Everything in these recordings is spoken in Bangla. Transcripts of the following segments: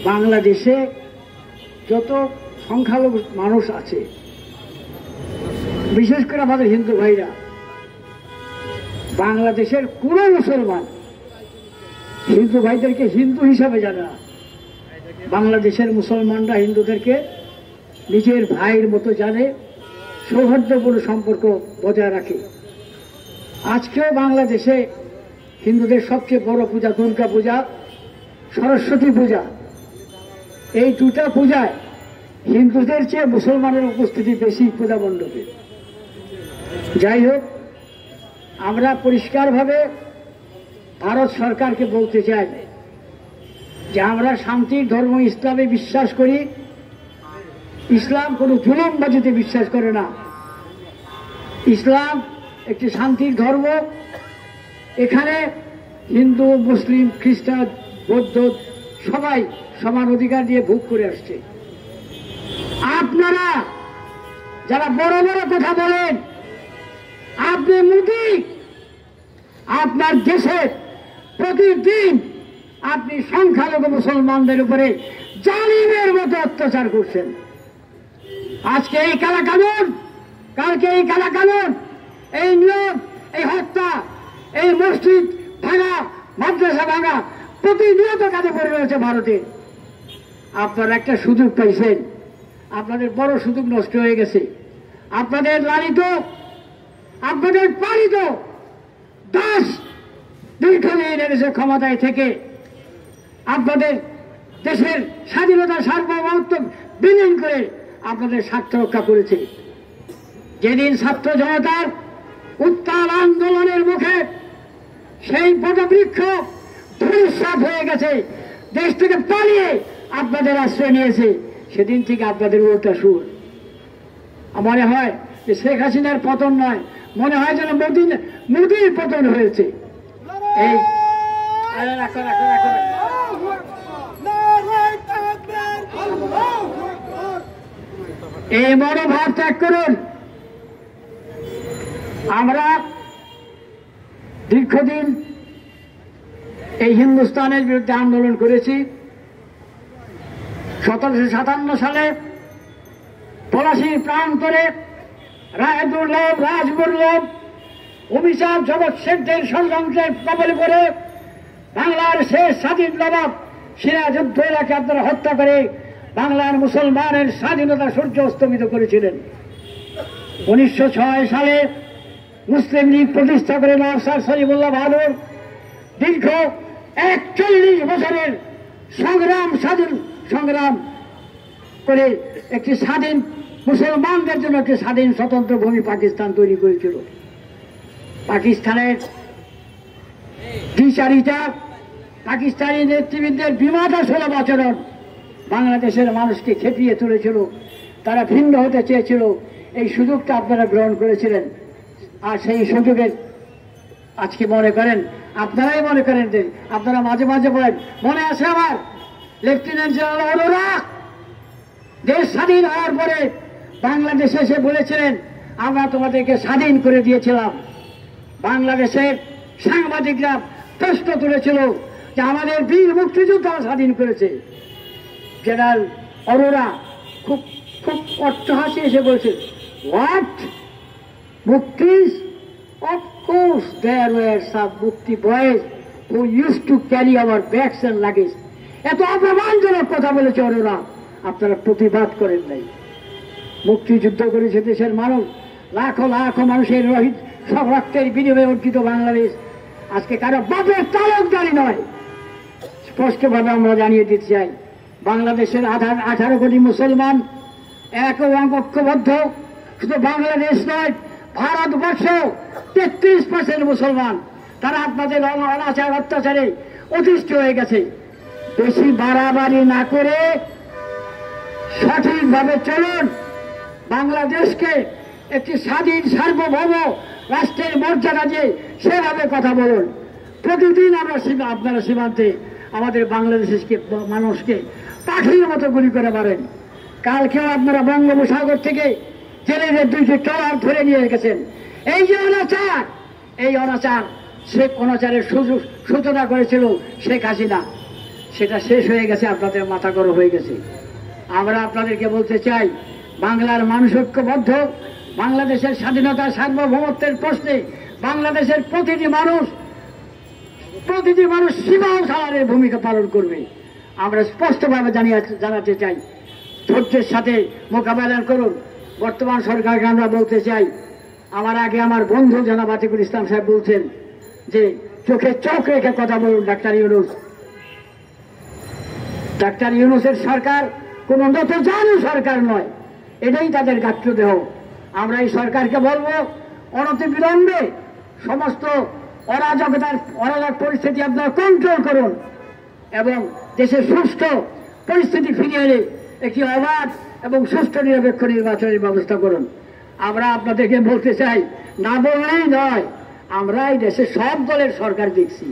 বাংলাদেশে যত সংখ্যালঘু মানুষ আছে, বিশেষ করে আমাদের হিন্দু ভাইরা, বাংলাদেশের কোন মুসলমান হিন্দু ভাইদেরকে হিন্দু হিসাবে জানে না। বাংলাদেশের মুসলমানরা হিন্দুদেরকে নিজের ভাইয়ের মতো জানে, সৌহার্দ্যপূর্ণ সম্পর্ক বজায় রাখে। আজকেও বাংলাদেশে হিন্দুদের সবচেয়ে বড় পূজা দুর্গা পূজা, সরস্বতী পূজা। এই দুটা পূজায় হিন্দুদের চেয়ে মুসলমানের উপস্থিতি বেশি পূজা মণ্ডপে। যাই হোক, আমরা পরিষ্কারভাবে ভারত সরকারকে বলতে চাই যে আমরা শান্তির ধর্ম ইসলামে বিশ্বাস করি। ইসলাম কোনো জুলুমবাজিতে বিশ্বাস করে না। ইসলাম একটি শান্তির ধর্ম। এখানে হিন্দু, মুসলিম, খ্রিস্টান, বৌদ্ধ সবাই সমান অধিকার দিয়ে ভোগ করে আসছে। আপনারা যারা বড় বড় কথা বলেন, আপনি মোদি, আপনার দেশের প্রতিদিন আপনি সংখ্যালঘু মুসলমানদের উপরে জালিমের মতো অত্যাচার করছেন। আজকে এই কালাকানুন, কালকে এই কালাকানুন, এই নিয়ম, এই হত্যা, এই মসজিদ ভাঙা, মাদ্রাসা ভাঙা প্রতিনিয়ত কাজে পড়ে রয়েছে ভারতে। আপনারা একটা সুযোগ পাইছেন, আপনাদের বড় সুযোগ নষ্ট হয়ে গেছে। আপনাদের লালিত, আপনাদের পালিত দাস দীর্ঘদিন এদেশে ক্ষমতায় থেকে আপনাদের দেশের স্বাধীনতা সার্বভৌমত্ব বিলীন করে আপনাদের স্বার্থ রক্ষা করেছে। যেদিন ছাত্র জনতার উত্তাল আন্দোলনের মুখে সেই বটবৃক্ষ ধূলিসাৎ হয়ে গেছে, দেশ থেকে পালিয়ে আপনাদের আশ্রয় নিয়েছে, সেদিন থেকে আপনাদের উল্টা সুর। মনে হয় যে শেখ হাসিনার পতন নয়, মনে হয় যেন মোদির পতন হয়েছে। এই মনোভাব ত্যাগ করুন। আমরা দীর্ঘদিন এই হিন্দুস্তানের বিরুদ্ধে আন্দোলন করেছি। 1757 সালে পলাশীর প্রান্তরে রায়দুর্লভ, রাজবল্লভ, অভিশাপ জগৎ শেখদের ষড়যন্ত্রের কবলে পড়ে বাংলার শেষ স্বাধীন নবাব সিরাজউদ্দৌলাকে আপনারা হত্যা করে বাংলার মুসলমানের স্বাধীনতা সূর্য অস্তমিত করেছিলেন। 1906 সালে মুসলিম লীগ প্রতিষ্ঠা করে নওয়াব স্যার সলিমুল্লাহ বাহাদুর দীর্ঘ 41 বছরের সংগ্রাম করে একটি স্বাধীন মুসলমানদের জন্য একটি স্বাধীন স্বতন্ত্র ভূমি পাকিস্তান তৈরি করেছিল। পাকিস্তানের দ্বিচারিতা, পাকিস্তানি নেতৃবৃন্দের বিমাদাসুলভ আচরণ বাংলাদেশের মানুষকে খেপিয়ে তুলেছিল। তারা ভিন্ন হতে চেয়েছিল। এই সুযোগটা আপনারা গ্রহণ করেছিলেন। আর সেই সুযোগের আজকে মনে করেন, আপনারাই মনে করেন যে আপনারা মাঝে মাঝে বলেন, মনে আছে আমার লেফটেন্যান্ট জেনারেল অরোরা দেশ স্বাধীন হওয়ার পরে বাংলাদেশে এসে বলেছিলেন, আমরা তোমাদেরকে স্বাধীন করে দিয়েছিলাম। বাংলাদেশের সাংবাদিকরা প্রশ্ন তুলেছিল যে আমাদের বীর মুক্তিযোদ্ধারা স্বাধীন করেছে। জেনারেল অরোরা খুব খুব অট্টহাসি এসে বলছে, what মুক্তিজ? Of course there were some Mukti boys who used to carry our bags and luggage. এত অপমানজনক কথা বলেছে অরোরা, আপনারা প্রতিবাদ করেন নাই। মুক্তিযুদ্ধ করেছে দেশের মানুষ, লাখো লাখো মানুষের রহিত সব রক্তের বিনিময়ে অর্জিত বাংলাদেশ আজকে কারো বাপের তালুকদারি নয়। স্পষ্টভাবে আমরা জানিয়ে দিতে চাই, বাংলাদেশের 18 কোটি মুসলমান এক ঐক্যবদ্ধ। শুধু বাংলাদেশ নয়, ভারতবর্ষ 33% মুসলমান, তারা আপনাদের অনাচার অত্যাচারে অতিষ্ঠ হয়ে গেছে। বেশি বাড়াবাড়ি না করে সঠিকভাবে চলুন। বাংলাদেশকে একটি স্বাধীন সার্বভৌম রাষ্ট্রের মর্যাদা দিয়ে সেভাবে কথা বলুন। প্রতিদিন আমরা আপনারা সীমান্তে আমাদের বাংলাদেশকে মানুষকে পাখির মতো গুলি করে মারেন। কালকেও আপনারা বঙ্গোপসাগর থেকে জেলেদের 2টি ট্রলার ধরে নিয়ে গেছেন। এই যে অনাচার, এই অনাচার অনাচারের সূচনা করেছিল শেখ হাসিনা। সেটা শেষ হয়ে গেছে, আপনাদের মাথা গরম হয়ে গেছে। আমরা আপনাদেরকে বলতে চাই, বাংলার মানুষ ঐক্যবদ্ধ। বাংলাদেশের স্বাধীনতা সার্বভৌমত্বের প্রশ্নে বাংলাদেশের প্রতিটি মানুষ সীমাও ছাড়ার ভূমিকা পালন করবে। আমরা স্পষ্টভাবে জানাতে চাই, ধৈর্যের সাথে মোকাবেলা করুন। বর্তমান সরকারকে আমরা বলতে চাই, আমার আগে আমার বন্ধু জনাব আতিকুল ইসলাম সাহেব বলছেন যে চোখে চোখ রেখে কথা বলুন। ডাক্তার ইউনূসের সরকার কোন নতজানু সরকার নয়, এটাই তাদের গাত্রদেহ। আমরা এই সরকারকে বলবো, অনতিবিলম্বে সমস্ত অরাজক পরিস্থিতি আপনারা কন্ট্রোল করুন এবং দেশের সুষ্ঠু পরিস্থিতি ফিরিয়ে এনে একটি অবাধ এবং সুষ্ঠু নিরপেক্ষ নির্বাচনের ব্যবস্থা করুন। আমরা আপনাদেরকে বলতে চাই, না বললেই নয়, আমরা এই দেশে সব দলের সরকার দেখছি।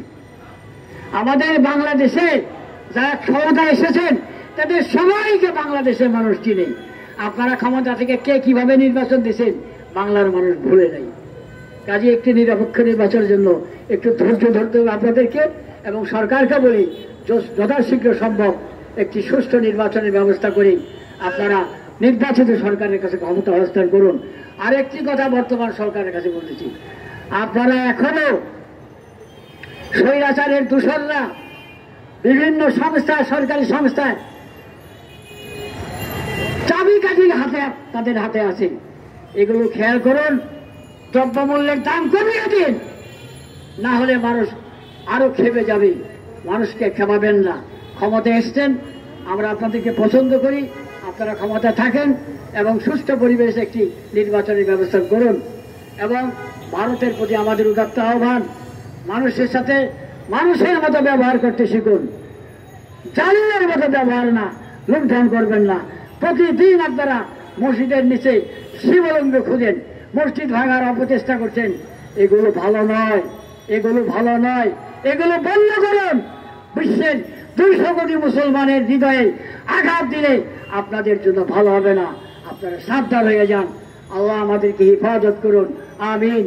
আমাদের বাংলাদেশে যারা ক্ষমতা এসেছেন তাদের সবাইকে বাংলাদেশের মানুষ চিনে। আপনারা ক্ষমতা থেকে কে কিভাবে নির্বাচন দিয়েছেন বাংলার মানুষ ভুলে নাই। কাজে একটি নিরপেক্ষ নির্বাচনের জন্য একটু ধৈর্য ধরতে হবে আপনাদেরকে, এবং সরকারকে বলি যথাশীঘ্র সম্ভব একটি সুষ্ঠু নির্বাচনের ব্যবস্থা করে আপনারা নির্বাচিত সরকারের কাছে ক্ষমতা হস্তান্তর করুন। আরেকটি কথা বর্তমান সরকারের কাছে বলতেছি, আপনারা এখনো স্বৈরাচারের দূষণরা বিভিন্ন সংস্থায়, সরকারি সংস্থায় চাবিকাঠি তাদের হাতে আছে। এগুলো খেয়াল করুন, দ্রব্যমূল্যের দাম কমিয়ে দিন, না হলে মানুষ আরো খেপে যাবে। মানুষকে খেপাবেন না। ক্ষমতায় এসছেন, আমরা আপনাদেরকে পছন্দ করি, আপনারা ক্ষমতায় থাকেন এবং সুষ্ঠু পরিবেশে একটি নির্বাচনের ব্যবস্থা করুন। এবং ভারতের প্রতি আমাদের উদাত্ত আহ্বান, মানুষের সাথে মানুষের মতো ব্যবহার করতে শিখুন। জালিমের মতো ব্যবহার না, লুণ্ঠন করবেন না। প্রতিদিন আপনারা মসজিদের নিচে শিবলিঙ্গ খুঁজেন, মসজিদ ভাঙার অপচেষ্টা করছেন। এগুলো ভালো নয়, এগুলো ভালো নয়, এগুলো বন্ধ করুন। বিশ্বের 200 কোটি মুসলমানের হৃদয়ে আঘাত দিলে আপনাদের জন্য ভালো হবে না। আপনারা সাবধান হয়ে যান। আল্লাহ আমাদেরকে হেফাজত করুন। আমিন।